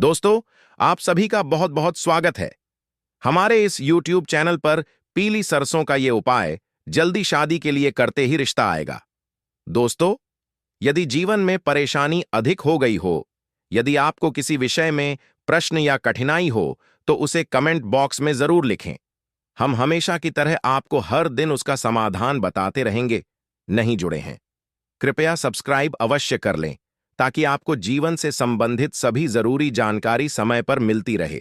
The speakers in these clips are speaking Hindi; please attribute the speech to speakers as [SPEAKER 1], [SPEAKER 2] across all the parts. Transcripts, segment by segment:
[SPEAKER 1] दोस्तों, आप सभी का बहुत बहुत स्वागत है। हमारे इस YouTube चैनल पर पीली सरसों का ये उपाय जल्दी शादी के लिए करते ही रिश्ता आएगा। दोस्तों, यदि जीवन में परेशानी अधिक हो गई हो, यदि आपको किसी विषय में प्रश्न या कठिनाई हो, तो उसे कमेंट बॉक्स में जरूर लिखें। हम हमेशा की तरह आपको हर दिन उसका समाधान बताते रहेंगे। नहीं जुड़े हैं? कृपया सब्सक्राइब अवश्य कर लें ताकि आपको जीवन से संबंधित सभी जरूरी जानकारी समय पर मिलती रहे।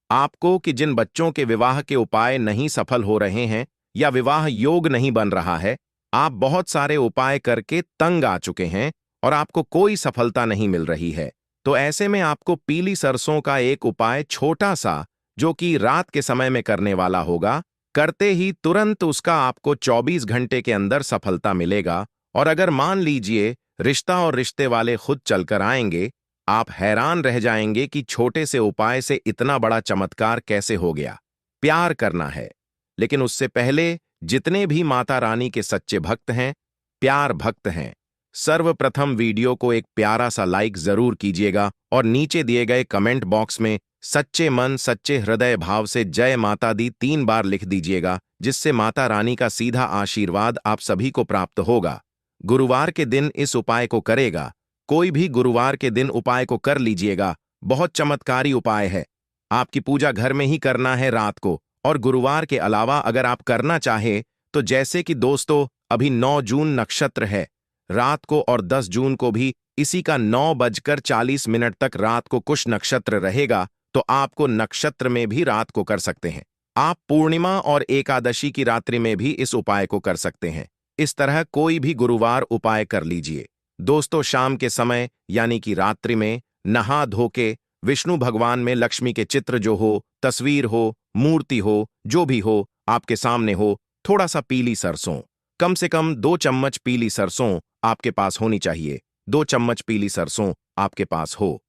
[SPEAKER 1] आपको कि जिन बच्चों के विवाह के उपाय नहीं सफल हो रहे हैं या विवाह योग नहीं बन रहा है, आप बहुत सारे उपाय करके तंग आ चुके हैं और आपको कोई सफलता नहीं मिल रही है, तो ऐसे में आपको पीली सरसों का एक उपाय छोटा सा, जो कि रात के समय में करने वाला होगा, करते ही तुरंत उसका आपको 24 घंटे के अंदर सफलता मिलेगा। और अगर मान लीजिए रिश्ता और रिश्ते वाले खुद चलकर आएंगे, आप हैरान रह जाएंगे कि छोटे से उपाय से इतना बड़ा चमत्कार कैसे हो गया। प्यार करना है, लेकिन उससे पहले जितने भी माता रानी के सच्चे भक्त हैं, प्यार भक्त हैं, सर्वप्रथम वीडियो को एक प्यारा सा लाइक जरूर कीजिएगा और नीचे दिए गए कमेंट बॉक्स में सच्चे मन सच्चे हृदय भाव से जय माता दी 3 बार लिख दीजिएगा, जिससे माता रानी का सीधा आशीर्वाद आप सभी को प्राप्त होगा। गुरुवार के दिन इस उपाय को करेगा, कोई भी गुरुवार के दिन उपाय को कर लीजिएगा। बहुत चमत्कारी उपाय है। आपकी पूजा घर में ही करना है रात को, और गुरुवार के अलावा अगर आप करना चाहे तो जैसे कि दोस्तों अभी 9 जून नक्षत्र है, रात को और 10 जून को भी इसी का 9:40 तक रात को कुछ नक्षत्र रहेगा, तो आपको नक्षत्र में भी रात को कर सकते हैं। आप पूर्णिमा और एकादशी की रात्रि में भी इस उपाय को कर सकते हैं। इस तरह कोई भी गुरुवार उपाय कर लीजिए। दोस्तों, शाम के समय यानी कि रात्रि में नहा धो के विष्णु भगवान में लक्ष्मी के चित्र जो हो, तस्वीर हो, मूर्ति हो, जो भी हो आपके सामने हो, थोड़ा सा पीली सरसों, कम से कम 2 चम्मच पीली सरसों आपके पास होनी चाहिए। 2 चम्मच पीली सरसों आपके पास हो।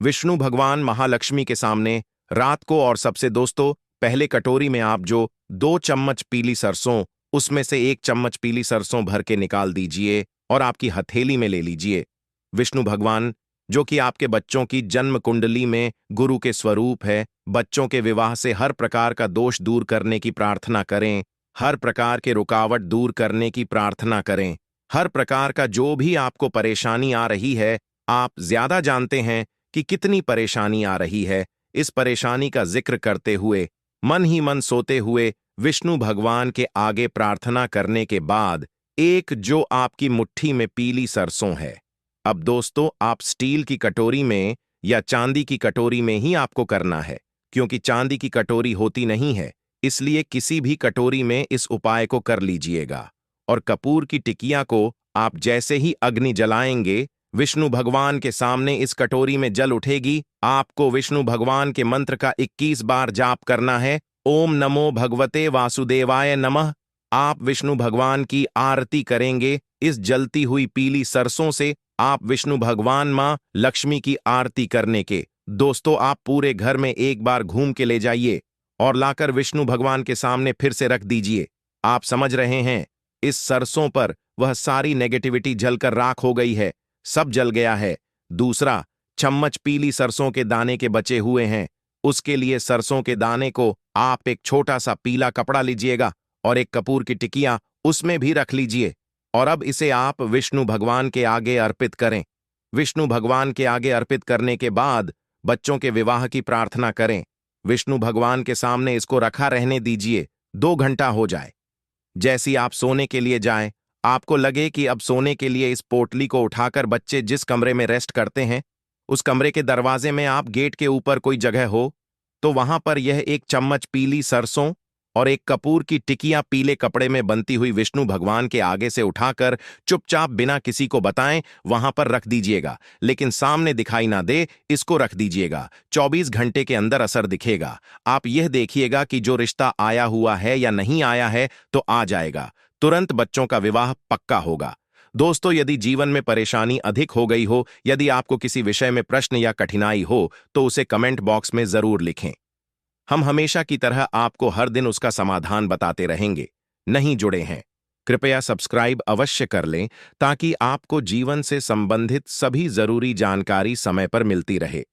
[SPEAKER 1] विष्णु भगवान महालक्ष्मी के सामने रात को, और सबसे दोस्तों पहले कटोरी में आप जो 2 चम्मच पीली सरसों, उसमें से 1 चम्मच पीली सरसों भर के निकाल दीजिए और आपकी हथेली में ले लीजिए। विष्णु भगवान, जो कि आपके बच्चों की जन्म कुंडली में गुरु के स्वरूप है, बच्चों के विवाह से हर प्रकार का दोष दूर करने की प्रार्थना करें, हर प्रकार के रुकावट दूर करने की प्रार्थना करें, हर प्रकार का जो भी आपको परेशानी आ रही है, आप ज्यादा जानते हैं कि कितनी परेशानी आ रही है। इस परेशानी का जिक्र करते हुए, मन ही मन सोते हुए विष्णु भगवान के आगे प्रार्थना करने के बाद एक जो आपकी मुट्ठी में पीली सरसों है, अब दोस्तों आप स्टील की कटोरी में या चांदी की कटोरी में ही आपको करना है, क्योंकि चांदी की कटोरी होती नहीं है, इसलिए किसी भी कटोरी में इस उपाय को कर लीजिएगा। और कपूर की टिकिया को आप जैसे ही अग्नि जलाएंगे, विष्णु भगवान के सामने इस कटोरी में जल उठेगी। आपको विष्णु भगवान के मंत्र का 21 बार जाप करना है। ओम नमो भगवते वासुदेवाय नमः। आप विष्णु भगवान की आरती करेंगे। इस जलती हुई पीली सरसों से आप विष्णु भगवान मां लक्ष्मी की आरती करने के दोस्तों आप पूरे घर में एक बार घूम के ले जाइए और लाकर विष्णु भगवान के सामने फिर से रख दीजिए। आप समझ रहे हैं, इस सरसों पर वह सारी नेगेटिविटी जलकर राख हो गई है, सब जल गया है। दूसरा, चम्मच पीली सरसों के दाने के बचे हुए हैं। उसके लिए सरसों के दाने को आप एक छोटा सा पीला कपड़ा लीजिएगा और एक कपूर की टिकिया उसमें भी रख लीजिए, और अब इसे आप विष्णु भगवान के आगे अर्पित करें। विष्णु भगवान के आगे अर्पित करने के बाद बच्चों के विवाह की प्रार्थना करें। विष्णु भगवान के सामने इसको रखा रहने दीजिए, 2 घंटा हो जाए। जैसी आप सोने के लिए जाएं, आपको लगे कि अब सोने के लिए इस पोटली को उठाकर बच्चे जिस कमरे में रेस्ट करते हैं, उस कमरे के दरवाजे में आप गेट के ऊपर कोई जगह हो, तो वहां पर यह 1 चम्मच पीली सरसों और एक कपूर की टिकिया पीले कपड़े में बनती हुई विष्णु भगवान के आगे से उठाकर चुपचाप बिना किसी को बताएं वहां पर रख दीजिएगा, लेकिन सामने दिखाई ना दे, इसको रख दीजिएगा। 24 घंटे के अंदर असर दिखेगा। आप यह देखिएगा कि जो रिश्ता आया हुआ है या नहीं आया है तो आ जाएगा। तुरंत बच्चों का विवाह पक्का होगा। दोस्तों, यदि जीवन में परेशानी अधिक हो गई हो, यदि आपको किसी विषय में प्रश्न या कठिनाई हो, तो उसे कमेंट बॉक्स में जरूर लिखें। हम हमेशा की तरह आपको हर दिन उसका समाधान बताते रहेंगे। नहीं जुड़े हैं? कृपया सब्सक्राइब अवश्य कर लें ताकि आपको जीवन से संबंधित सभी जरूरी जानकारी समय पर मिलती रहे।